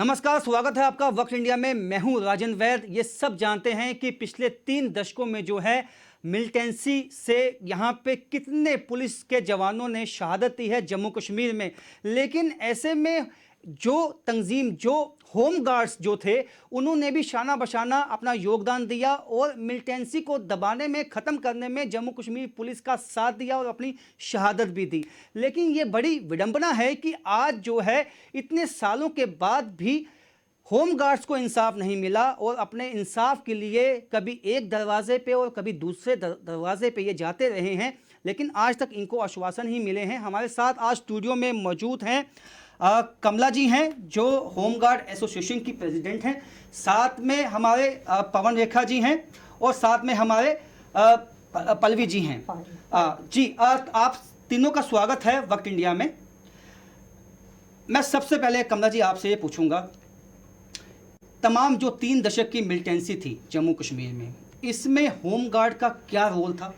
नमस्कार, स्वागत है आपका वक्त इंडिया में। मैं हूं राजन वैद। ये सब जानते हैं कि पिछले 3 दशकों में जो है मिलिटेंसी से यहाँ पे कितने पुलिस के जवानों ने शहादत दी है जम्मू कश्मीर में। लेकिन ऐसे में जो तंजीम, जो होम गार्ड्स जो थे, उन्होंने भी शाना बशाना अपना योगदान दिया और मिलिटेंसी को दबाने में, ख़त्म करने में जम्मू कश्मीर पुलिस का साथ दिया और अपनी शहादत भी दी। लेकिन ये बड़ी विडंबना है कि आज जो है इतने सालों के बाद भी होम गार्ड्स को इंसाफ नहीं मिला और अपने इंसाफ के लिए कभी एक दरवाजे पे और कभी दूसरे दरवाजे पे ये जाते रहे हैं, लेकिन आज तक इनको आश्वासन ही मिले हैं। हमारे साथ आज स्टूडियो में मौजूद हैं कमला जी हैं, जो होम गार्ड एसोसिएशन की प्रेसिडेंट हैं। साथ में हमारे पवन रेखा जी हैं और साथ में हमारे पल्लवी जी हैं। आप तीनों का स्वागत है वक्त इंडिया में। मैं सबसे पहले कमला जी आपसे ये पूछूंगा, तमाम जो 3 दशक की मिलिटेंसी थी जम्मू कश्मीर में, इसमें होम गार्ड का क्या रोल था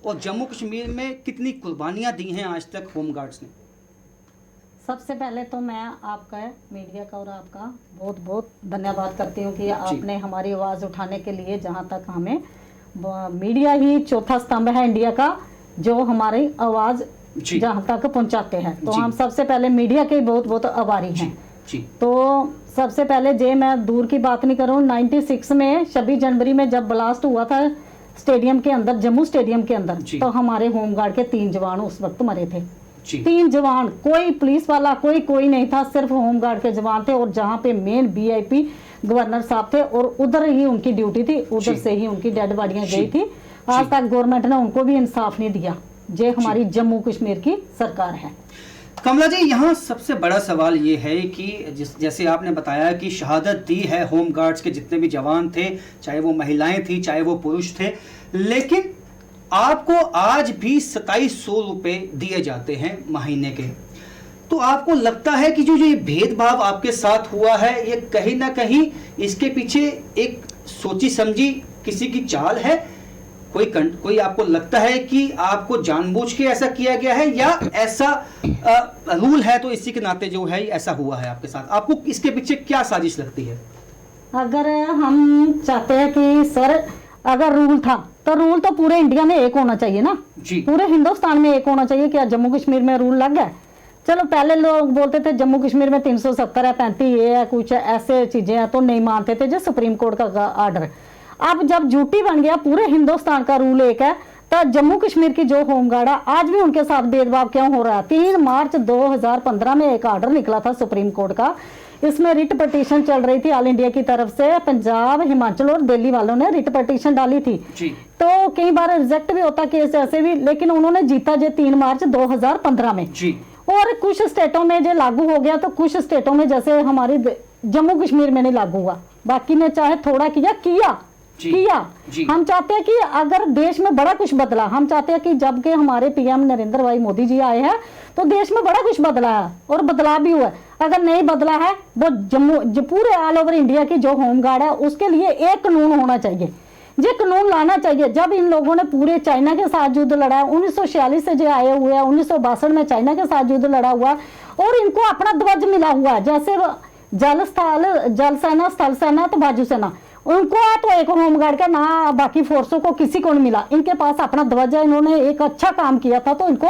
और जम्मू कश्मीर में कितनी कुर्बानियां दी हैं आज तक होम गार्ड्स ने? सबसे पहले तो मैं आपका, मीडिया का और आपका बहुत बहुत धन्यवाद करती हूँ कि आपने हमारी आवाज़ उठाने के लिए, जहाँ तक हमें मीडिया ही चौथा स्तंभ है इंडिया का, जो हमारी आवाज़ जहाँ तक पहुँचाते हैं, तो हम सबसे पहले मीडिया के बहुत बहुत आभारी हैं। तो सबसे पहले जे मैं दूर की बात नहीं करूँ, 96 में 26 जनवरी में जब ब्लास्ट हुआ था स्टेडियम के अंदर, जम्मू स्टेडियम के अंदर, तो हमारे होमगार्ड के 3 जवान उस वक्त मरे थे। 3 जवान, कोई पुलिस वाला कोई नहीं था, सिर्फ होमगार्ड के जवान थे। और जहाँ पे मेन वीआईपी गवर्नर साहब थे और उधर ही उनकी ड्यूटी थी, उधर से ही उनकी डेड बॉडियां गई थी। आज तक गवर्नमेंट ने उनको भी इंसाफ नहीं दिया। ये हमारी जम्मू कश्मीर की सरकार है। कमला जी, यहाँ सबसे बड़ा सवाल ये है कि जैसे आपने बताया कि शहादत दी है होम गार्ड्स के जितने भी जवान थे, चाहे वो महिलाएं थी चाहे वो पुरुष थे, लेकिन आपको आज भी 2700 रुपए दिए जाते हैं महीने के। तो आपको लगता है कि जो ये भेदभाव आपके साथ हुआ है, ये कहीं ना कहीं इसके पीछे एक सोची समझी किसी की चाल है? कोई आपको लगता है कि आपको जानबूझ के ऐसा किया गया है या ऐसा रूल है तो इसी के नाते जो है ऐसा हुआ है आपके साथ? आपको इसके पीछे क्या साजिश लगती है? अगर हम चाहते हैं कि सर, अगर रूल था तो रूल तो पूरे इंडिया में एक होना चाहिए ना जी। पूरे हिंदुस्तान में एक होना चाहिए। क्या जम्मू कश्मीर में रूल लग गया? चलो, पहले लोग बोलते थे जम्मू कश्मीर में 370 है, 35 ये है, कुछ ऐसे चीजें हैं, तो नहीं मानते थे जो सुप्रीम कोर्ट का आर्डर। अब जब ड्यूटी बन गया, पूरे हिंदुस्तान का रूल एक है, तो जम्मू कश्मीर की जो होमगार्ड है आज भी उनके साथ भेदभाव क्यों हो रहा है? 3 मार्च 2015 में एक आर्डर निकला था सुप्रीम कोर्ट का। इसमें रिट पटिशन चल रही थी ऑल इंडिया की तरफ से। पंजाब, हिमाचल और दिल्ली वालों ने रिट पटिशन डाली थी जी। तो कई बार रिजेक्ट भी होता केस ऐसे भी, लेकिन उन्होंने जीता जे 3 मार्च 2015 में जी। और कुछ स्टेटों में जो लागू हो गया, तो कुछ स्टेटों में जैसे हमारी जम्मू कश्मीर में नहीं लागू हुआ, बाकी ने चाहे थोड़ा किया। हम चाहते हैं कि अगर देश में बड़ा कुछ बदला, हम चाहते हैं कि जब के हमारे पीएम नरेंद्र भाई मोदी जी आए हैं तो देश में बड़ा कुछ बदला है और बदलाव भी हुआ है। अगर नहीं बदला है, वो जो पूरे ऑल ओवर इंडिया की जो होमगार्ड है उसके लिए एक कानून होना चाहिए, ये कानून लाना चाहिए। जब इन लोगों ने पूरे चाइना के साथ युद्ध लड़ा है, 1946 से जो आए हुए हैं, 1962 में चाइना के साथ युद्ध लड़ा हुआ और इनको अपना ध्वज मिला हुआ है, जैसे जल सेना, स्थल सेना, तो बाजू सेना, उनको तो एक होमगार्ड का ना बाकी फोर्सों को किसी को नहीं मिला। इनके पास अपना ध्वज है, इन्होंने एक अच्छा काम किया था तो इनको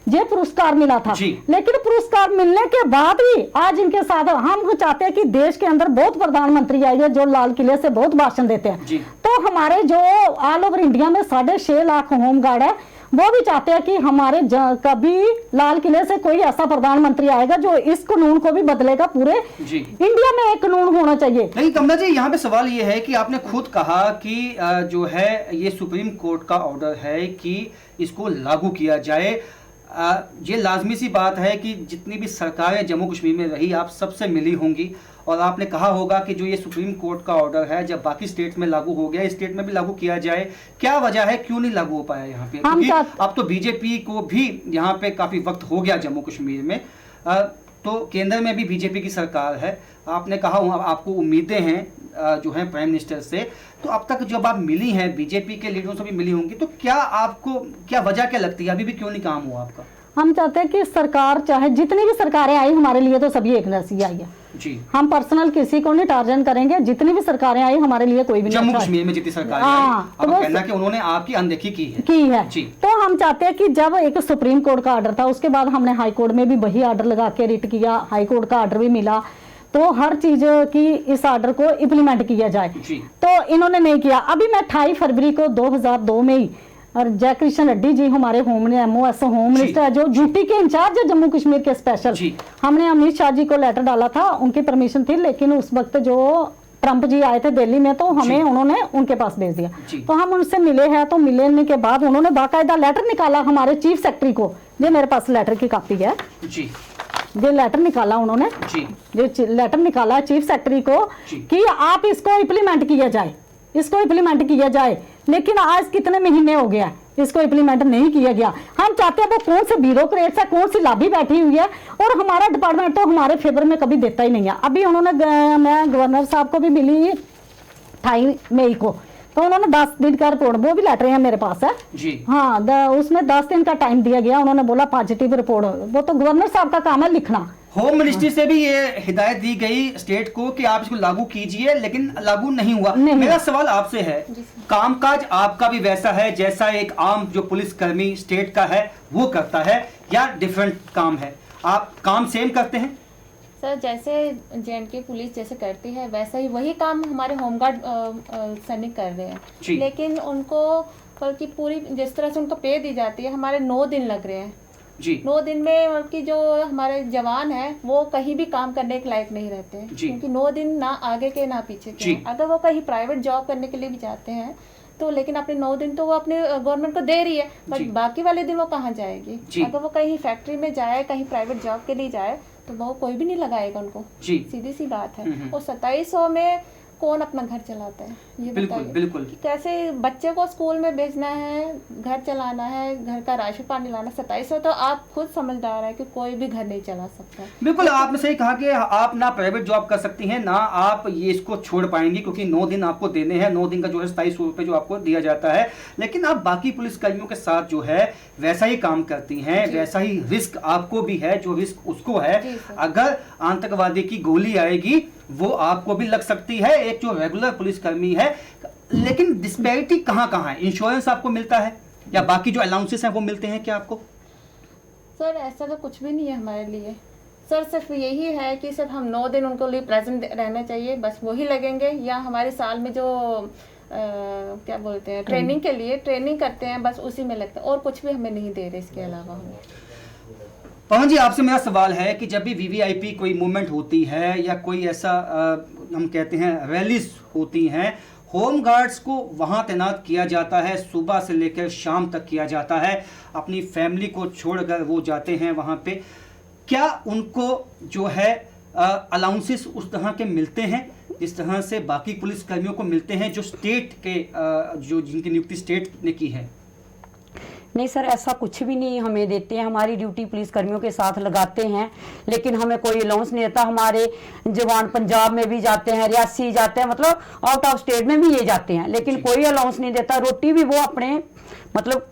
ये पुरस्कार मिला था। लेकिन पुरस्कार मिलने के बाद भी आज इनके साथ हम चाहते हैं कि देश के अंदर बहुत प्रधानमंत्री आएंगे जो लाल किले से बहुत भाषण देते हैं, तो हमारे जो ऑल ओवर इंडिया में 6.5 लाख होमगार्ड है, वो भी चाहते हैं कि हमारे कभी लाल किले से कोई ऐसा प्रधानमंत्री आएगा जो इस कानून को भी बदलेगा। पूरे इंडिया में एक कानून होना चाहिए। नहीं कमला जी, यहाँ पे सवाल ये है कि आपने खुद कहा कि जो है ये सुप्रीम कोर्ट का ऑर्डर है कि इसको लागू किया जाए। ये लाजमी सी बात है कि जितनी भी सरकारें जम्मू कश्मीर में रही, आप सबसे मिली होंगी और आपने कहा होगा कि जो ये सुप्रीम कोर्ट का ऑर्डर है, जब बाकी स्टेट्स में लागू हो गया, इस स्टेट में भी लागू किया जाए। क्या वजह है, क्यों नहीं लागू हो पाया यहाँ पे? क्योंकि अब तो बीजेपी को भी यहाँ पे काफी वक्त हो गया जम्मू कश्मीर में, तो केंद्र में भी बीजेपी की सरकार है। आपने कहा आपको उम्मीदें हैं जो है प्राइम मिनिस्टर से, तो अब तक जब आप मिली हैं बीजेपी के लीडरों से भी मिली होंगी, तो क्या आपको क्या वजह क्या लगती है, अभी भी क्यों नहीं काम हुआ आपका? हम चाहते हैं कि सरकार, चाहे जितनी भी सरकारें आई हमारे लिए तो सभी एक जैसी आई है जी। हम पर्सनल किसी को नहीं टार्गेट करेंगे, जितनी भी सरकारें आई हमारे लिए कोई भी नहीं। जम्मू कश्मीर में जितनी सरकार तो वो कहना कि उन्होंने आपकी अनदेखी की है जी। तो हम चाहते हैं कि जब एक सुप्रीम कोर्ट का ऑर्डर था, उसके बाद हमने हाई कोर्ट में भी वही ऑर्डर लगा के रिट किया, हाई कोर्ट का ऑर्डर भी मिला, तो हर चीज की इस ऑर्डर को इम्प्लीमेंट किया जाए जी। तो इन्होंने नहीं किया। अभी मैं 28 फरवरी को 2002 में ही, और जयकृष्ण रेड्डी जी हमारे MOS होम मिनिस्टर है, जो यूपी के इंचार्ज है जम्मू कश्मीर के स्पेशल, हमने अमित शाह जी को लेटर डाला था, उनकी परमिशन थी, लेकिन उस वक्त जो ट्रंप जी आए थे दिल्ली में तो हमें उन्होंने उनके पास भेज दिया। तो हम उनसे मिले हैं, तो मिलने के बाद उन्होंने बाकायदा लेटर निकाला हमारे चीफ सेक्रेटरी को, ये मेरे पास लेटर की कॉपी है जी, ये लेटर निकाला उन्होंने जी, ये लेटर निकाला चीफ सेक्रेटरी को कि आप इसको इम्प्लीमेंट किया जाए, इसको इम्प्लीमेंट किया जाए। लेकिन आज कितने महीने हो गया इसको इम्प्लीमेंट नहीं किया गया। हम चाहते हैं वो कौन से ब्यूरोक्रेट्स है, कौन सी लॉबी बैठी हुई है, और हमारा डिपार्टमेंट तो हमारे फेवर में कभी देता ही नहीं है। अभी उन्होंने, मैं गवर्नर साहब को भी मिली 28 मई को, तो उन्होंने 10 दिन का रिपोर्ट, वो भी लेटर है मेरे पास है जी, हाँ, उसमें 10 दिन का टाइम दिया गया, उन्होंने बोला पॉजिटिव रिपोर्ट, वो तो गवर्नर साहब का काम है लिखना। होम मिनिस्ट्री से भी ये हिदायत दी गई स्टेट को कि आप इसको लागू कीजिए, लेकिन लागू नहीं हुआ। मेरा सवाल आपसे है, कामकाज आपका भी वैसा है जैसा एक आम जो पुलिसकर्मी स्टेट का है वो करता है, या डिफरेंट काम है? आप काम सेम करते हैं? सर, जैसे J&K पुलिस जैसे करती है वैसा ही वही काम हमारे होमगार्ड सैनिक कर रहे हैं, लेकिन उनको बल्कि पूरी जिस तरह से उनको पे दी जाती है, हमारे 9 दिन लग रहे हैं जी। 9 दिन में उनकी जो हमारे जवान है वो कहीं भी काम करने के लायक नहीं रहते हैं, क्योंकि 9 दिन ना आगे के ना पीछे के। अगर वो कहीं प्राइवेट जॉब करने के लिए भी जाते हैं तो, लेकिन अपने 9 दिन तो वो अपने गवर्नमेंट को दे रही है, बट बाकी वाले दिन वो कहाँ जाएगी? अगर वो कहीं फैक्ट्री में जाए, कहीं प्राइवेट जॉब के लिए जाए, तो वो कोई भी नहीं लगाएगा उनको, सीधी सी बात है। और 2700 में कौन अपना घर चलाता है? ये बिल्कुल बिल्कुल। कि कैसे बच्चे को स्कूल में भेजना है, घर चलाना है, घर का राशन पानी लाना, 2700 तो आप खुद समझदार है कि कोई भी घर नहीं चला सकता। बिल्कुल, आपने सही कहा कि आप ना प्राइवेट जॉब कर सकती हैं, ना आप ये इसको छोड़ पाएंगी, क्योंकि 9 दिन आपको देने हैं, 9 दिन का जो है 2700 रुपये जो आपको दिया जाता है। लेकिन आप बाकी पुलिसकर्मियों के साथ जो है वैसा ही काम करती हैं, वैसा ही रिस्क आपको भी है जो रिस्क उसको है। अगर आतंकवादी की गोली आएगी वो आपको भी लग सकती है, एक जो रेगुलर पुलिसकर्मी है। लेकिन डिस्पैरिटी कहाँ है? इंश्योरेंस आपको मिलता है या बाकी जो अलाउंसेस हैं वो मिलते हैं क्या आपको? सर, ऐसा तो कुछ भी नहीं है हमारे लिए। सर, सिर्फ यही है कि सिर्फ हम 9 दिन उनको लिए प्रेजेंट रहना चाहिए, बस वही लगेंगे, या हमारे साल में जो क्या बोलते हैं ट्रेनिंग के लिए ट्रेनिंग करते हैं, बस उसी में लगता है, और कुछ भी हमें नहीं दे रहे इसके अलावा हमें। पवन जी, आपसे मेरा सवाल है कि जब भी VVIP कोई मूवमेंट होती है या कोई ऐसा हम कहते हैं रैलीज होती हैं, होम गार्ड्स को वहाँ तैनात किया जाता है, सुबह से लेकर शाम तक किया जाता है, अपनी फैमिली को छोड़कर वो जाते हैं वहाँ पे। क्या उनको जो है अलाउंसेस उस तरह के मिलते हैं जिस तरह से बाकी पुलिसकर्मियों को मिलते हैं जो स्टेट के जो जिनकी नियुक्ति स्टेट ने की है? नहीं सर, ऐसा कुछ भी नहीं हमें देते हैं। हमारी ड्यूटी पुलिस कर्मियों के साथ लगाते हैं, लेकिन हमें कोई अलाउंस नहीं देता। हमारे जवान पंजाब में भी जाते हैं, रियासी जाते हैं, मतलब आउट ऑफ स्टेट में भी ये जाते हैं, लेकिन कोई अलाउंस नहीं देता। रोटी भी वो अपने मतलब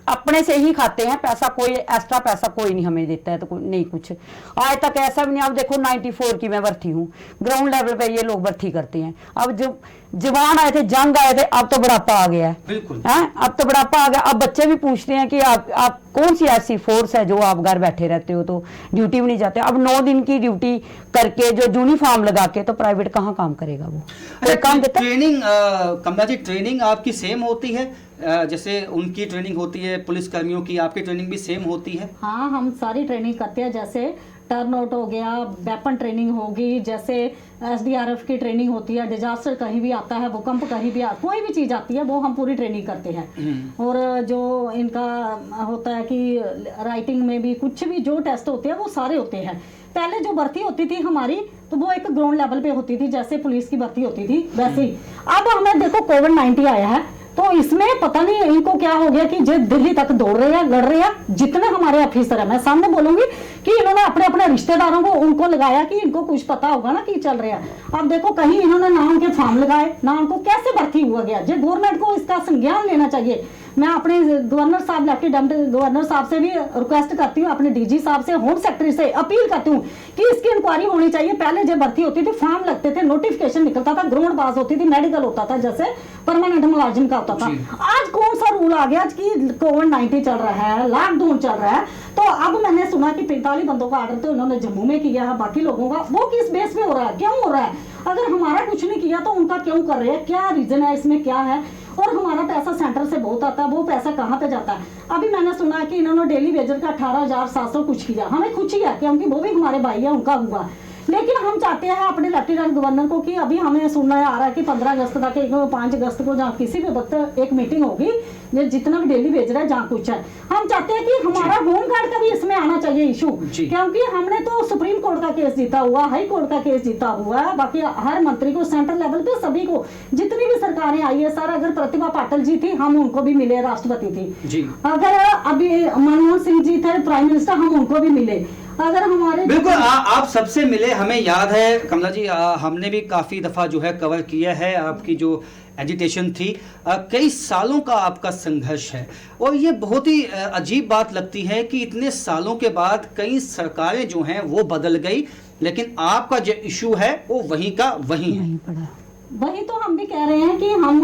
अपने से ही खाते हैं, पैसा कोई एक्स्ट्रा पैसा कोई नहीं हमें देता है, तो नहीं कुछ आज तक ऐसा भी नहीं। अब देखो 94 की मैं भर्ती हूँ, ग्राउंड लेवल पे ये लोग भर्ती करते हैं। अब जब जवान आए थे, जंग आए थे, अब तो बुढ़ापा आ गया है, बिल्कुल अब तो बुढ़ापा आ गया। अब बच्चे भी पूछते हैं कि आप कौन सी ऐसी फोर्स है जो आप घर बैठे रहते हो, तो ड्यूटी भी नहीं जाते। अब 9 दिन की ड्यूटी करके जो यूनिफॉर्म लगा के, तो प्राइवेट कहाँ काम करेगा वो? काम देता। ट्रेनिंग कमला जी, ट्रेनिंग आपकी सेम होती है? जैसे उनकी ट्रेनिंग होती है पुलिसकर्मियों की, आपकी ट्रेनिंग भी सेम होती है? हाँ, हम सारी ट्रेनिंग करते हैं। जैसे टर्न आउट हो गया, वेपन ट्रेनिंग होगी, जैसे SDRF की ट्रेनिंग होती है, डिजास्टर कहीं भी आता है, भूकंप कहीं भी कोई भी चीज़ आती है वो हम पूरी ट्रेनिंग करते हैं। और जो इनका होता है कि राइटिंग में भी कुछ भी जो टेस्ट होते हैं वो सारे होते हैं। पहले जो भर्ती होती थी हमारी, तो वो एक ग्राउंड लेवल पे होती थी, जैसे पुलिस की भर्ती होती थी वैसे ही। अब हमें देखो कोविड-19 आया है, तो इसमें पता नहीं इनको क्या हो गया कि जो दिल्ली तक दौड़ रहे हैं, लड़ रहे हैं। जितने हमारे ऑफिसर हैं, मैं सामने बोलूंगी कि इन्होंने अपने अपने रिश्तेदारों को उनको लगाया कि इनको कुछ पता होगा ना कि चल रहा है। अब देखो कहीं इन्होंने ना उनके फॉर्म लगाए, ना उनको कैसे भर्ती हुआ गया। जो गवर्नमेंट को इसका संज्ञान लेना चाहिए। मैं अपने गवर्नर साहब, लेफ्टिनेंट गवर्नर साहब से भी रिक्वेस्ट करती हूँ, अपने डीजी साहब से, होम सेक्रेटरी से अपील करती हूँ कि इसकी इंक्वायरी होनी चाहिए। पहले जब भर्ती होती थी फॉर्म लगते थे, नोटिफिकेशन निकलता था, ग्राउंड पास होती थी, मेडिकल होता था, जैसे परमानेंट मुलाजिम का होता था। आज कौन सा रूल आ गया कि कोविड-19 चल रहा है, लॉकडाउन चल रहा है, तो अब मैंने सुना कि 45 बंदों का ऑर्डर तो उन्होंने जम्मू में किया है, बाकी लोगों का वो किस बेस पे हो रहा है, क्यों हो रहा है? अगर हमारा कुछ नहीं किया तो उनका क्यों कर रहे हैं, क्या रीजन है इसमें, क्या है? और हमारा पैसा सेंटर से बहुत आता है, वो पैसा कहाँ पे जाता है? अभी मैंने सुना कि इन्होंने डेली वेजर का 18,700 कुछ किया, हमें खुशी है क्योंकि वो भी हमारे भाई है, उनका हुआ। लेकिन हम चाहते हैं अपने लेफ्टिनेंट गवर्नर को कि अभी हमें सुनना आ रहा है कि 15 अगस्त तक 5 अगस्त को जहाँ किसी भी वक्त एक मीटिंग होगी, जितना भी डेली भेज रहा है जहाँ कुछ है, हम चाहते हैं कि हमारा होम गार्ड का भी इसमें आना चाहिए इशू, क्योंकि हमने तो सुप्रीम कोर्ट का केस जीता हुआ, हाई कोर्ट का केस जीता हुआ है, बाकी हर मंत्री को सेंट्रल लेवल पे सभी को, जितनी भी सरकारें आई है सर, अगर प्रतिभा पाटिल जी थी हम उनको भी मिले, राष्ट्रपति थी, अगर अभी मनमोहन सिंह जी थे प्राइम मिनिस्टर, हम उनको भी मिले, अगर हमारे बिल्कुल आप सबसे मिले, हमें याद है कमला जी, हमने भी काफी दफा जो है कवर किया है आपकी जो एजिटेशन थी, कई सालों का आपका संघर्ष है, और ये बहुत ही अजीब बात लगती है कि इतने सालों के बाद कई सरकारें जो हैं वो बदल गई, लेकिन आपका जो इशू है वो वहीं का वहीं है। वही तो हम भी कह रहे हैं कि हम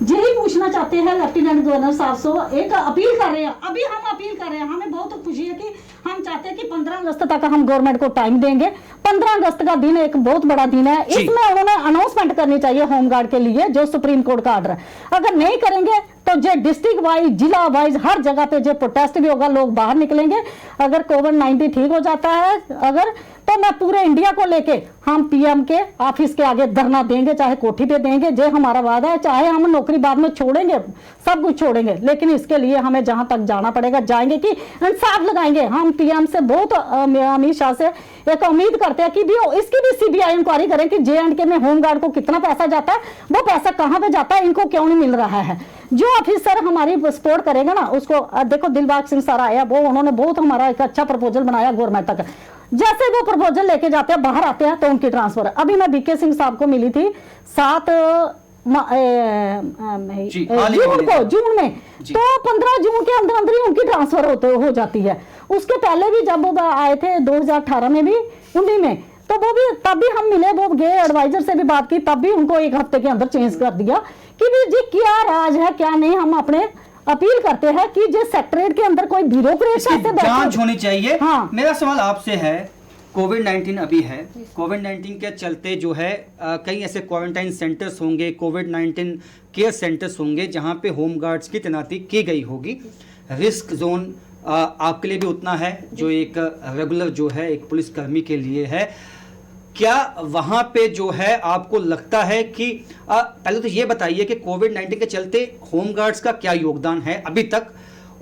यही पूछना चाहते हैं लेफ्टिनेंट गवर्नर साहब से, एक अपील कर रहे हैं, अभी हम अपील कर रहे हैं, हमें बहुत खुशी है कि हम चाहते हैं कि 15 अगस्त तक हम गवर्नमेंट को टाइम देंगे। 15 अगस्त का दिन एक बहुत बड़ा दिन है, इसमें उन्होंने अनाउंसमेंट करनी चाहिए होमगार्ड के लिए, जो सुप्रीम कोर्ट का ऑर्डर है। अगर नहीं करेंगे तो जो डिस्ट्रिक्ट वाइज, जिला वाइज, हर जगह पे जो प्रोटेस्ट भी होगा, लोग बाहर निकलेंगे। अगर कोविड-19 ठीक हो जाता है अगर, तो मैं पूरे इंडिया को लेके हम पीएम के ऑफिस के आगे धरना देंगे, चाहे कोठी पे देंगे, जो हमारा वादा है, चाहे हम नौकरी बाद में छोड़ेंगे, सब कुछ छोड़ेंगे, लेकिन इसके लिए हमें जहां तक जाना पड़ेगा जाएंगे, कि इंसाफ लगाएंगे। हम पीएम से बहुत, अमित शाह से एक उम्मीद करते हैं कि भी इसकी भी सीबीआई इंक्वायरी करें कि J&K में होमगार्ड को कितना पैसा जाता है, वो पैसा कहां पे जाता है, इनको क्यों नहीं मिल रहा है। जो ऑफिसर हमारी सपोर्ट करेगा ना उसको, देखो दिलबाग सिंह सर आया, वो उन्होंने बहुत हमारा एक अच्छा प्रपोजल बनाया गवर्नमेंट तक, जैसे वो प्रपोजल लेके जाते हैं बाहर आते हैं तो उनकी ट्रांसफर। अभी मैं बीके सिंह साहब को मिली थी 7 जून में, तो 15 जून के अंदर अंदर ही उनकी ट्रांसफर हो जाती है। उसके पहले भी जब वो आए थे 2018 में भी, 19 में, तो वो भी तब भी हम मिले, वो गए एडवाइजर से भी बात की, तब भी उनको 1 हफ्ते के अंदर चेंज कर दिया कि जी क्या राज है क्या नहीं। हम अपने अपील करते हैं कि जो सेक्रेटरीट के अंदर कोई ब्यूरोक्रेट से जांच होनी चाहिए। हाँ। मेरा सवाल आपसे है, कोविड-19 अभी है, कोविड-19 के चलते जो है कई ऐसे क्वारंटाइन सेंटर्स होंगे, कोविड-19 केयर सेंटर्स होंगे जहां पे होम गार्ड्स की तैनाती की गई होगी। रिस्क जोन आपके लिए भी उतना है जो एक रेगुलर जो है एक पुलिसकर्मी के लिए है। क्या वहां पे जो है आपको लगता है कि पहले तो ये बताइए कि कोविड-19 के चलते होम गार्ड्स का क्या योगदान है अभी तक,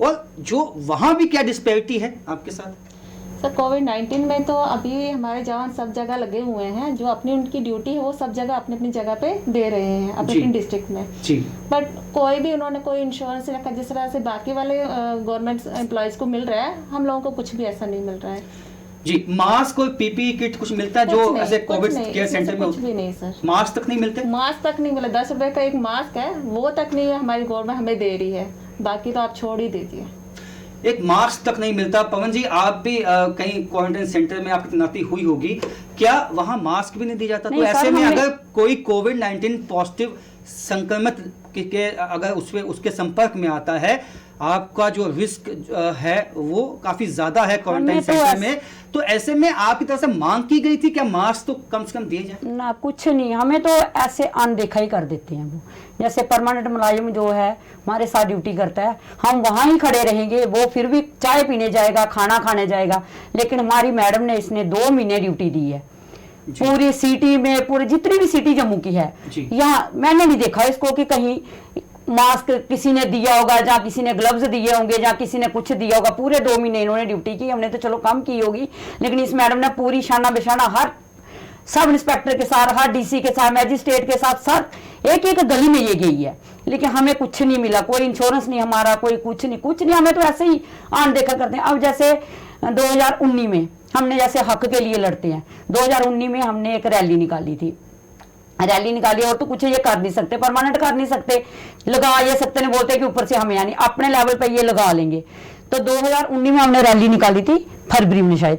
और जो वहां भी क्या डिस्पैरिटी है आपके साथ? सर कोविड-19 में तो अभी हमारे जवान सब जगह लगे हुए हैं, जो अपनी उनकी ड्यूटी है वो सब जगह अपनी अपनी जगह पे दे रहे हैं अपनी डिस्ट्रिक्ट में जी। बट कोई भी उन्होंने कोई इंश्योरेंस रखा जिस तरह से बाकी वाले गवर्नमेंट एम्प्लॉयज को मिल रहा है, हम लोगों को कुछ भी ऐसा नहीं मिल रहा है जी। मास्क और पीपीई किट कुछ मिलता है जो ऐसे कोविड केयर सेंटर में? कुछ भी नहीं सर, मास्क तक नहीं मिलते? मास्क तक नहीं मिला, 10 रुपए का एक मास्क है वो तक नहीं हमारी गवर्नमेंट हमें दे रही है, बाकी तो आप छोड़ ही दीजिए, एक मास्क तक नहीं मिलता। पवन जी आप भी कहीं क्वारंटाइन सेंटर में आपकी तैनाती हुई होगी, क्या वहां मास्क भी नहीं दिया जाता? तो ऐसे में अगर कोई कोविड-19 पॉजिटिव संक्रमित के अगर उसके संपर्क में आता है, आपका जो रिस्क है वो काफी ज्यादा है क्वारंटाइन सेंटर में, तो ऐसे में आपकी तरफ से मांग की गई थी क्या मास्क तो कम से कम दिए जाए? ना कुछ नहीं, हमें तो ऐसे अनदेखा ही कर देते हैं वो। जैसे परमानेंट मुलाजिम जो है हमारे साथ ड्यूटी करता है, हम वहां ही खड़े रहेंगे, वो फिर भी चाय पीने जाएगा, खाना खाने जाएगा, लेकिन हमारी मैडम ने इसने 2 महीने ड्यूटी दी है पूरी सिटी में, पूरी जितनी भी सिटी जम्मू की है, यहाँ मैंने नहीं देखा इसको कि कहीं मास्क किसी ने दिया होगा, जहाँ किसी ने ग्लव्स दिए होंगे, जहाँ किसी ने कुछ दिया होगा। पूरे 2 महीने इन्होंने ड्यूटी की, हमने तो चलो कम की होगी, लेकिन इस मैडम ने पूरी शाना बेशाना हर सब इंस्पेक्टर के साथ, हर डीसी के साथ, मैजिस्ट्रेट के साथ, सर एक एक गली में ये गई है, लेकिन हमें कुछ नहीं मिला, कोई इंश्योरेंस नहीं हमारा, कोई कुछ नहीं, हमें तो ऐसे ही अनदेखा करते हैं। अब जैसे 2019 में हमने जैसे हक के लिए लड़ते हैं, 2019 में हमने एक रैली निकाली थी रैली निकाली और तो कुछ ये कर नहीं सकते, परमानेंट कर नहीं सकते, लगा ये सकते नहीं, बोलते कि ऊपर से हमें यानी अपने लेवल पे ये लगा लेंगे। तो 2019 में हमने रैली निकाली थी, फरवरी में शायद,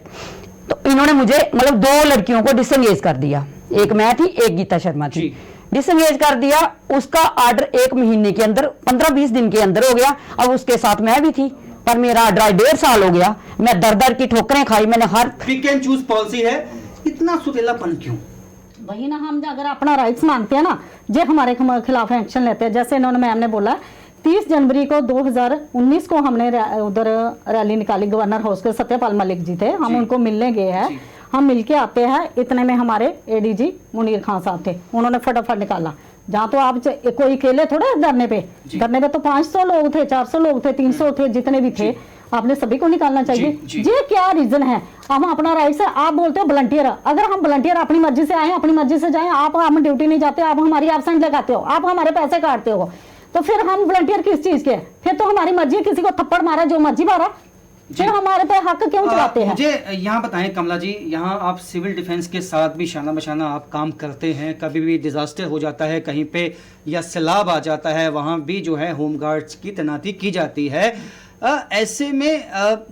तो इन्होंने मुझे मतलब 2 लड़कियों को डिसंगेज कर दिया, एक मैं थी एक गीता शर्मा थी, डिसंगेज कर दिया। उसका ऑर्डर 1 महीने के अंदर 15-20 दिन के अंदर हो गया। अब उसके साथ मैं भी थी, पर मेरा ऑर्डर 1.5 साल हो गया, मैं दर की ठोकरें खाई मैंने। हर पिक एंड चूज पॉलिसी है, इतना सुतेलापन क्यों? वही ना, हम अगर अपना राइट्स मांगते हैं ना, जे हमारे खिलाफ एक्शन लेते हैं। जैसे इन्होंने मैम ने बोला 30 जनवरी को 2019 को हमने उधर रैली निकाली, गवर्नर हाउस के सत्यपाल मलिक जी थे, हम उनको मिलने गए हैं। हम मिलके आते हैं, इतने में हमारे एडीजी मुनीर खान साहब थे, उन्होंने फटाफट निकाला। जहाँ तो आप कोई अकेले थोड़े धरने पे तो 500 लोग थे, 400 लोग थे, 300 थे, जितने भी थे, आपने सभी को निकालना चाहिए। ये क्या रीजन है? हम अपना राइट है, आप बोलते हो वॉलंटियर, अगर हम वॉलंटियर अपनी मर्जी से आए, अपनी मर्जी से जाएं, आप हम ड्यूटी नहीं जाते, आप हमारी एब्सेंट लगाते हो, आप हमारे पैसे काटते हो, तो फिर हम वॉलंटियर किस चीज के? फिर तो हमारी मर्जी है, किसी को थप्पड़ मारा जो मर्जी मारा, फिर हमारे पे हक क्यों चलाते हैं? मुझे यहाँ बताएं कमला जी, यहाँ आप सिविल डिफेंस के साथ भी शाना बशाना आप काम करते हैं, कभी भी डिजास्टर हो जाता है कहीं पे या सैलाब आ जाता है, वहाँ भी जो है होमगार्ड्स की तैनाती की जाती है। ऐसे में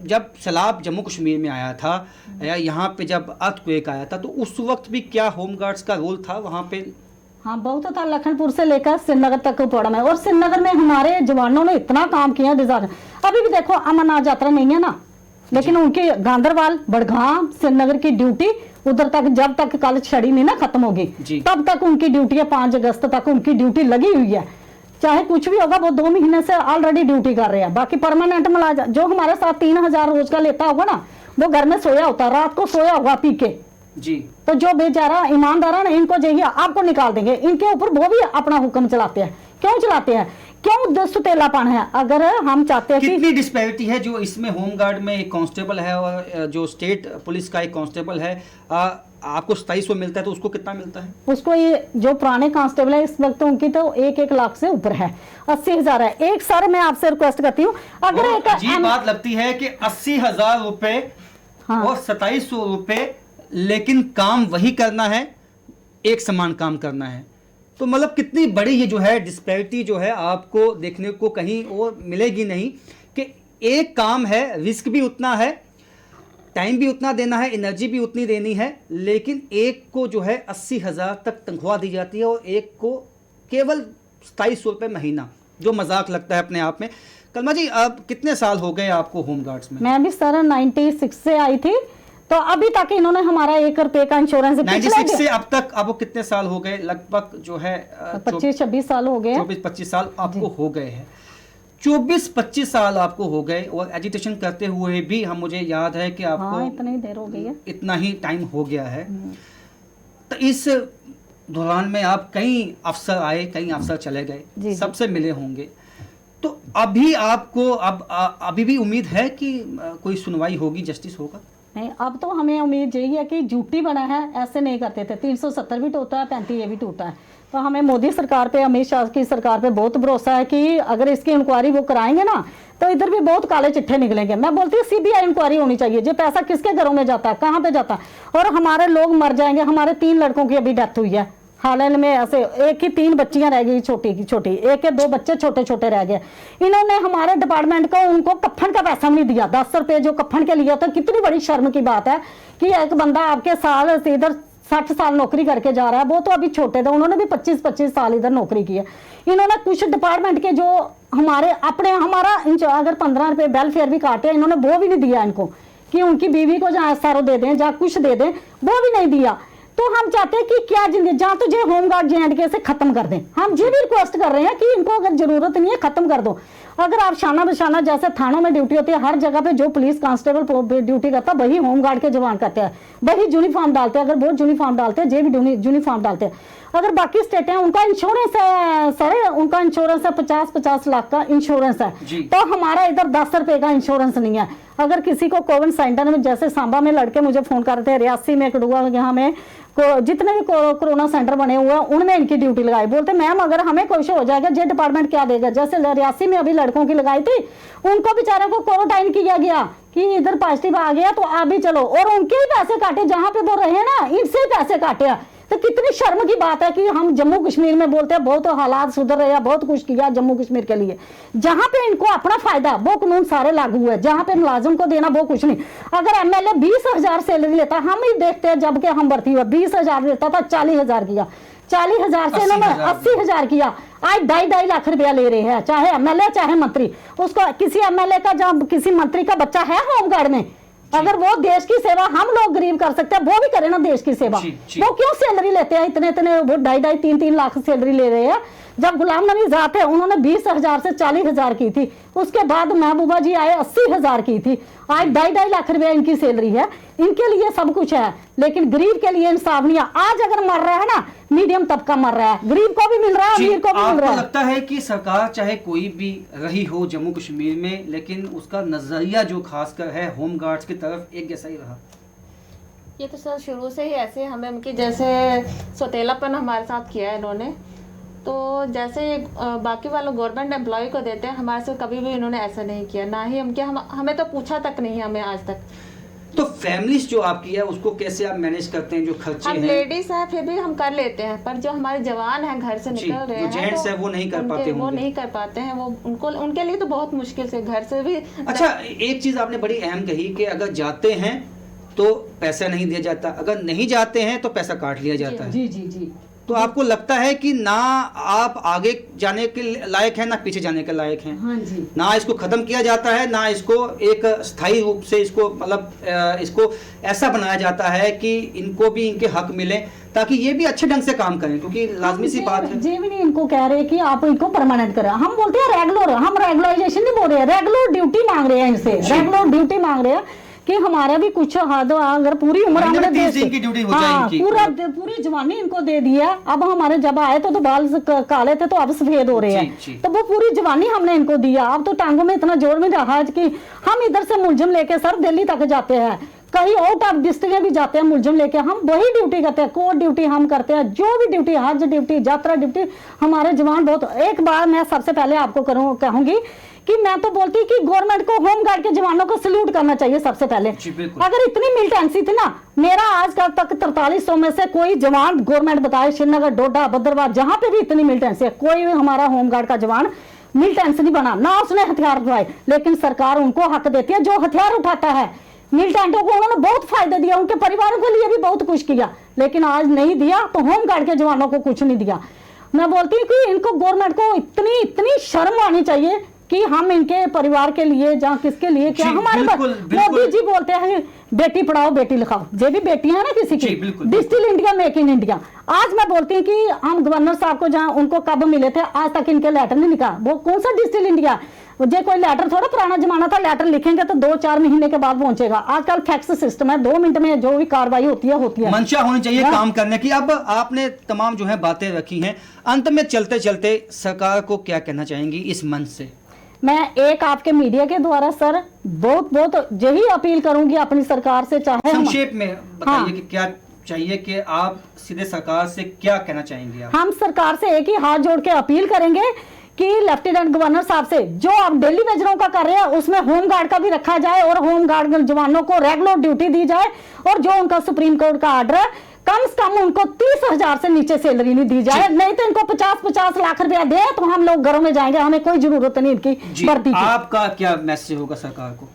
जब सैलाब जम्मू कश्मीर में आया था या यहाँ पे जब अर्थक्वेक आया था, तो उस वक्त भी क्या होमगार्ड्स का रोल था वहाँ पे? हाँ, बहुत था। लखनपुर से लेकर श्रीनगर तक पड़ा में, और श्रीनगर में हमारे जवानों ने इतना काम किया डिजास्टर। अभी भी देखो अमरनाथ यात्रा नहीं है ना, लेकिन उनकी गांदरबल, बड़गाम, श्रीनगर की ड्यूटी उधर तक, जब तक कल छड़ी नहीं ना खत्म होगी तब तक उनकी ड्यूटी है। 5 अगस्त तक उनकी ड्यूटी लगी हुई है, चाहे कुछ भी होगा, वो 2 महीने से ऑलरेडी ड्यूटी कर रहे हैं। बाकी परमानेंट मुलाजिम जो हमारे साथ 3000 रोज का लेता होगा ना, वो घर में सोया होता, रात को सोया होगा पी के जी। तो जो बेचारा ईमानदार है ना, इनको चाहिए आपको निकाल देंगे, इनके ऊपर वो भी अपना हुक्म चलाते हैं। क्यों चलाते हैं? क्यों सुतेलापन है? अगर हम चाहते हैं कितनी डिस्पैरिटी है जो इसमें होमगार्ड में एक कांस्टेबल है और जो स्टेट पुलिस का एक कांस्टेबल है, आपको 2700 मिलता है, तो उसको कितना मिलता है? उसको ये जो पुराने कांस्टेबल है इस वक्त उनकी तो 1-1 लाख से ऊपर है, 80,000 है एक। सर मैं आपसे रिक्वेस्ट करती हूँ, अगर एक अजीब बात लगती है कि 80,000 रुपए और 2700 रुपए, लेकिन काम वही करना है, एक समान काम करना है। तो मतलब कितनी बड़ी ये जो है डिस्पैरिटी जो है आपको देखने को कहीं और मिलेगी नहीं, कि एक काम है, रिस्क भी उतना है, टाइम भी उतना देना है, एनर्जी भी उतनी देनी है, लेकिन एक को जो है 80,000 तक तनख्वाह दी जाती है और एक को केवल 2700 रुपये महीना, जो मजाक लगता है अपने आप में। कलमा जी, अब कितने साल हो गए आपको होमगार्ड्स में? मैं भी सर 96 से आई थी, तो अभी तक इन्होंने हमारा 1 रुपए का इंश्योरेंस 96 से अब तक आपको कितने साल हो गए? लगभग जो है 25-26 साल हो गए। 24-25 साल आपको हो गए हैं। 24-25 साल आपको हो गए और एजुटेशन करते हुए भी हम, मुझे याद है कि आपको इतनी देर हो गई है, इतना ही टाइम हो गया है। तो इस दौरान में आप कई अफसर आए, कई अफसर चले गए, सबसे मिले होंगे, तो अभी आपको अभी भी उम्मीद है कि कोई सुनवाई होगी, जस्टिस होगा? नहीं, अब तो हमें उम्मीद यही है कि ड्यूटी बना है, ऐसे नहीं करते थे। 370 भी टूटा है, 35 ये भी टूटा है। तो हमें मोदी सरकार पे, अमित शाह की सरकार पे बहुत भरोसा है कि अगर इसकी इंक्वायरी वो कराएंगे ना, तो इधर भी बहुत काले चिट्ठे निकलेंगे। मैं बोलती हूँ सीबीआई इंक्वायरी होनी चाहिए। जो पैसा किसके घरों में जाता है, कहाँ पे जाता है, और हमारे लोग मर जाएंगे। हमारे 3 लड़कों की अभी डेथ हुई है हाल में, ऐसे एक ही 3 बच्चियां रह गई छोटी की छोटी, एक के 2 बच्चे छोटे छोटे रह गए। इन्होंने हमारे डिपार्टमेंट को उनको कफन का पैसा नहीं दिया, 10 रुपए जो कफन के लिया। तो कितनी बड़ी शर्म की बात है कि एक बंदा आपके साल से इधर 60 साल नौकरी करके जा रहा है, वो तो अभी छोटे थे, उन्होंने भी 25-25 साल इधर नौकरी की है। इन्होंने कुछ डिपार्टमेंट के जो हमारे अपने, हमारा अगर 15 रुपए वेलफेयर भी काटे, इन्होंने वो भी नहीं दिया इनको, कि उनकी बीवी को जहाँ SRO दे दें, जहाँ कुछ दे दें, वो भी नहीं दिया। तो हम चाहते हैं कि क्या जिंदगी, जहाँ तो जो होमगार्ड J&K से खत्म कर दें। हम ये भी रिक्वेस्ट कर रहे हैं कि इनको अगर जरूरत नहीं है, खत्म कर दो। अगर आप शाना बशाना, जैसे थानों में ड्यूटी होती है, हर जगह पे जो पुलिस कांस्टेबल ड्यूटी करता है वही होमगार्ड के जवान करते हैं, वही यूनिफॉर्म डालते हैं। अगर वो यूनिफॉर्म डालते हैं, जे भी यूनिफॉर्म डालते हैं। अगर बाकी स्टेट है, उनका इंश्योरेंस है सर, उनका इंश्योरेंस है 50-50 लाख का इंश्योरेंस है, तो हमारा इधर 10 रुपए का इंश्योरेंस नहीं है। अगर किसी को कोविड सेंटर में, जैसे सांबा में लड़के मुझे फोन कर रहे थे, रियासी में, कड़ुआ यहाँ में, जितने भी कोरोना सेंटर बने हुए हैं उनमें इनकी ड्यूटी लगाई। बोलते मैम अगर हमें कुछ हो जाएगा, जे डिपार्टमेंट क्या देगा? जैसे रियासी में अभी लड़कों की लगाई थी, उनको बेचारे को क्वारंटाइन किया गया कि इधर पॉजिटिव आ गया तो आप भी चलो, और उनके ही पैसे काटे, जहां पे वो रहे ना, इनसे ही पैसे काटे। तो कितनी शर्म की बात है कि हम जम्मू कश्मीर में बोलते हैं बहुत हालात सुधर रहे हैं, बहुत कुछ किया जम्मू कश्मीर के लिए। जहां पे इनको अपना फायदा वो कानून सारे लागू है, जहां पे मुलाजिम को देना वो कुछ नहीं। अगर एमएलए 20,000 सैलरी लेता, हम ही देखते हैं जब के हम भर्ती हुआ 20,000 लेता था, 40,000 किया, 40,000 से इन्होंने 80,000 किया। आज 2.5 लाख रुपया ले रहे हैं, चाहे एमएलए चाहे मंत्री। उसको किसी एमएलए का जब किसी मंत्री का बच्चा है होमगार्ड में, अगर वो देश की सेवा हम लोग गरीब कर सकते हैं, वो भी करे ना देश की सेवा। वो क्यों सैलरी लेते हैं इतने इतने, वो 2.5 3 लाख सैलरी ले रहे हैं। जब गुलाम नबी आज़ाद थे उन्होंने 20,000 से 40,000 की थी, उसके बाद महबूबा जी आए 80,000 की थी। आज 2.5 लाख रुपया इनकी सैलरी है, इनके लिए सब कुछ है, लेकिन गरीब के लिए इंसाफ नहीं है। आज अगर मर रहा है ना, मीडियम तबका मर रहा है, गरीब को भी मिल रहा है, अमीर को भी मिल रहा है। लगता है कि सरकार चाहे कोई भी रही हो जम्मू कश्मीर में, लेकिन उसका नजरिया जो खासकर है होम गार्ड्स की तरफ एक जैसा ही रहा? ये तो सर शुरू से ही ऐसे हमें उनकी जैसे सौतेलापन हमारे साथ किया है इन्होंने। तो जैसे बाकी वालों गवर्नमेंट एम्प्लॉय को देते हैं, हमारे से कभी भी इन्होंने ऐसा नहीं किया, ना ही हमें तो पूछा तक नहीं हमें आज तक। तो फैमिलीज जो आपकी है उसको कैसे आप मैनेज करते हैं, जो खर्चे हम हैं? लेडीज हैं फिर भी हम कर लेते हैं, पर जो हमारे जवान हैं घर से निकल रहे हैं, जेंट्स है वो नहीं कर पाते वो नहीं कर पाते हैं। वो उनके लिए तो बहुत मुश्किल से घर से भी। अच्छा, एक चीज आपने बड़ी अहम कही कि अगर जाते हैं तो पैसा नहीं दिया जाता, अगर नहीं जाते हैं तो पैसा काट लिया जाता है। जी जी जी। तो आपको लगता है कि ना आप आगे जाने के लायक हैं ना पीछे जाने के लायक हैं? हाँ जी। ना इसको खत्म किया जाता है, ना इसको एक स्थायी रूप से इसको मतलब इसको ऐसा बनाया जाता है कि इनको भी इनके हक मिले, ताकि ये भी अच्छे ढंग से काम करें, क्योंकि लाजमी सी बात है। जी भी नहीं इनको कह रहे कि आप इनको परमानेंट करें, हम बोलते हैं रेगुलर, हम रेगुलराइजेशन नहीं बोल रहे हैं, रेगुलर ड्यूटी मांग रहे हैं इनसे, रेगुलर ड्यूटी मांग रहे हैं कि हमारा भी कुछ हद, अगर पूरी उम्र हमने पूरी जवानी इनको दे दी है। अब हमारे जब आए तो बाल काले थे, तो अब सफेद हो रहे हैं, तो वो पूरी जवानी हमने इनको दिया। अब तो टांगों में इतना जोर में रहा कि हम इधर से मुलजिम लेके सर दिल्ली तक जाते हैं, कहीं आउट ऑफ डिस्ट्रिक्ट भी जाते हैं मुलजिम लेके, हम वही ड्यूटी करते हैं, कोर्ट ड्यूटी हम करते हैं, जो भी ड्यूटी, हज ड्यूटी, यात्रा ड्यूटी, हमारे जवान बहुत। एक बार मैं सबसे पहले आपको कहूंगी कि मैं तो बोलती कि गवर्नमेंट को होमगार्ड के जवानों को सल्यूट करना चाहिए सबसे पहले। अगर इतनी मिलिटेंसी थी ना, मेरा आज तक 4300 में से कोई जवान गवर्नमेंट बताए, श्रीनगर, डोडा, भद्रवाह, जहां पे भी इतनी मिलिटेंसी है, कोई हमारा होमगार्ड का जवान मिलिटेंसी नहीं बना, ना उसने हथियार उठाए। लेकिन सरकार उनको हक देती है जो हथियार उठाता है। मिलिटेंटों को उन्होंने बहुत फायदे दिया, उनके परिवारों के लिए भी बहुत कुछ किया, लेकिन आज नहीं दिया तो होमगार्ड के जवानों को कुछ नहीं दिया। मैं बोलती हूँ कि इनको गवर्नमेंट को इतनी शर्म आनी चाहिए कि हम इनके परिवार के लिए जहाँ किसके लिए क्या, हमारे मोदी जी बोलते हैं बेटी पढ़ाओ बेटी लिखाओ, ये भी बेटियां हैं ना किसी की, digital India, make in India. आज मैं बोलती हूँ कि हम गवर्नर साहब को जहाँ उनको कब मिले थे, आज तक इनके लेटर नहीं लिखा। वो कौन सा डिजिटल इंडिया, मुझे कोई लेटर थोड़ा, पुराना जमाना था लेटर लिखेंगे तो 2-4 महीने के बाद पहुंचेगा। आजकल फैक्स सिस्टम है, 2 मिनट में जो भी कार्रवाई होती है। मंशा होनी चाहिए काम करने की। अब आपने तमाम जो है बातें रखी हैं, अंत में चलते चलते सरकार को क्या कहना चाहेंगी इस मंच से? मैं एक आपके मीडिया के द्वारा सर बहुत यही अपील करूंगी अपनी सरकार से, चाहे संक्षेप में बताइए कि क्या चाहिए, कि आप सीधे सरकार से क्या कहना चाहेंगे? हम सरकार से एक ही हाथ जोड़ के अपील करेंगे कि लेफ्टिनेंट गवर्नर साहब से जो आप दिल्ली वेजरों का कर रहे हैं उसमें होमगार्ड का भी रखा जाए, और होमगार्ड जवानों को रेगुलर ड्यूटी दी जाए, और जो उनका सुप्रीम कोर्ट का ऑर्डर है कम से कम उनको 30,000 से नीचे सैलरी नहीं दी जाए, नहीं तो इनको 50-50 लाख रुपया दे तो हम लोग घरों में जाएंगे, हमें कोई जरूरत नहीं इनकी भर्ती की। आपका क्या मैसेज होगा सरकार को?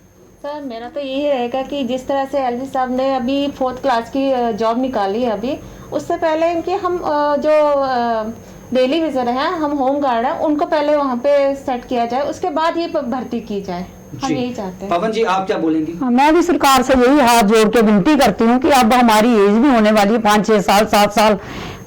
सर मेरा तो यही रहेगा कि जिस तरह से एलजी साहब ने अभी 4th क्लास की जॉब निकाली है, अभी उससे पहले इनके हम जो डेली विजर हैं, हम होम गार्ड हैं, उनको पहले वहाँ पे सेट किया जाए, उसके बाद ये भर्ती की जाए, हम यही चाहते हैं। पवन जी आप क्या बोलेंगी? मैं भी सरकार से यही हाथ जोड़ के विनती करती हूँ कि अब हमारी एज भी होने वाली है, 5-6 साल 7 साल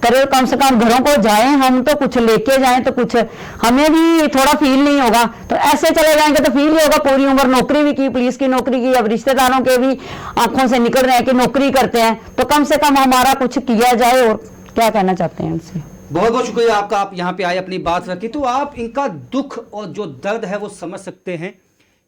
करे, कम से कम घरों को जाएं, हम तो कुछ लेके जाएं तो कुछ हमें भी थोड़ा फील नहीं होगा। तो ऐसे चले जाएंगे तो फील ही होगा, पूरी उम्र नौकरी भी की, पुलिस की नौकरी की, अब रिश्तेदारों के भी आंखों से निकल रहे हैं कि नौकरी करते हैं, तो कम से कम हमारा कुछ किया जाए। और क्या कहना चाहते हैं उनसे? बहुत बहुत शुक्रिया आपका, आप यहाँ पे आए, अपनी बात रखी। तो आप इनका दुख और जो दर्द है वो समझ सकते हैं,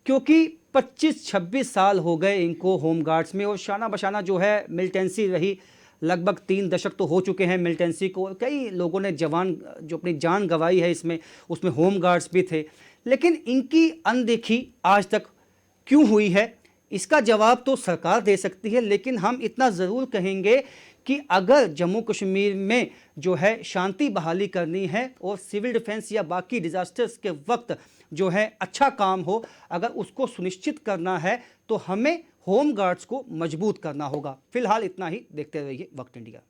क्योंकि 25-26 साल हो गए इनको होमगार्ड्स में, और शाना बशाना जो है मिलिटेंसी रही, लगभग 3 दशक तो हो चुके हैं मिलिटेंसी को। कई लोगों ने जवान जो अपनी जान गंवाई है इसमें, उसमें होमगार्ड्स भी थे। लेकिन इनकी अनदेखी आज तक क्यों हुई है, इसका जवाब तो सरकार दे सकती है, लेकिन हम इतना ज़रूर कहेंगे कि अगर जम्मू कश्मीर में जो है शांति बहाली करनी है और सिविल डिफेंस या बाकी डिजास्टर्स के वक्त जो है अच्छा काम हो, अगर उसको सुनिश्चित करना है तो हमें होम गार्ड्स को मजबूत करना होगा। फिलहाल इतना ही, देखते रहिए वक्त इंडिया।